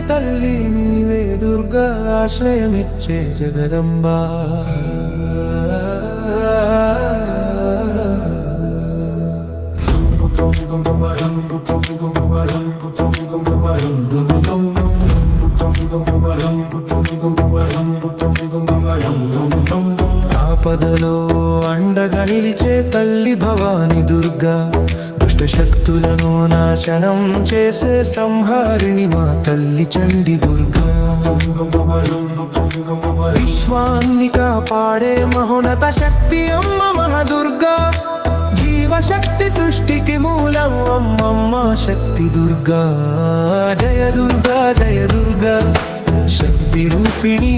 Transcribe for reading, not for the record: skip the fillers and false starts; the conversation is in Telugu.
తల్లి నీవే దుర్గా ఆశ్రయమిచ్చే జగదంబా ఆపదలో అండగా నిలిచే తల్లి భవాని దుర్గా దుష్ట శక్తులను నాశనం చేసే సంహారిణి మా తల్లి చండి దుర్గా విశ్వాన్ని కాపాడే మహోన్నత శక్తి అమ్మ మహాదుర్గా జీవశక్తి సృష్టికి మూలం అమ్మమ్మ శక్తి దుర్గా జయ దుర్గా శక్తి రూపిణి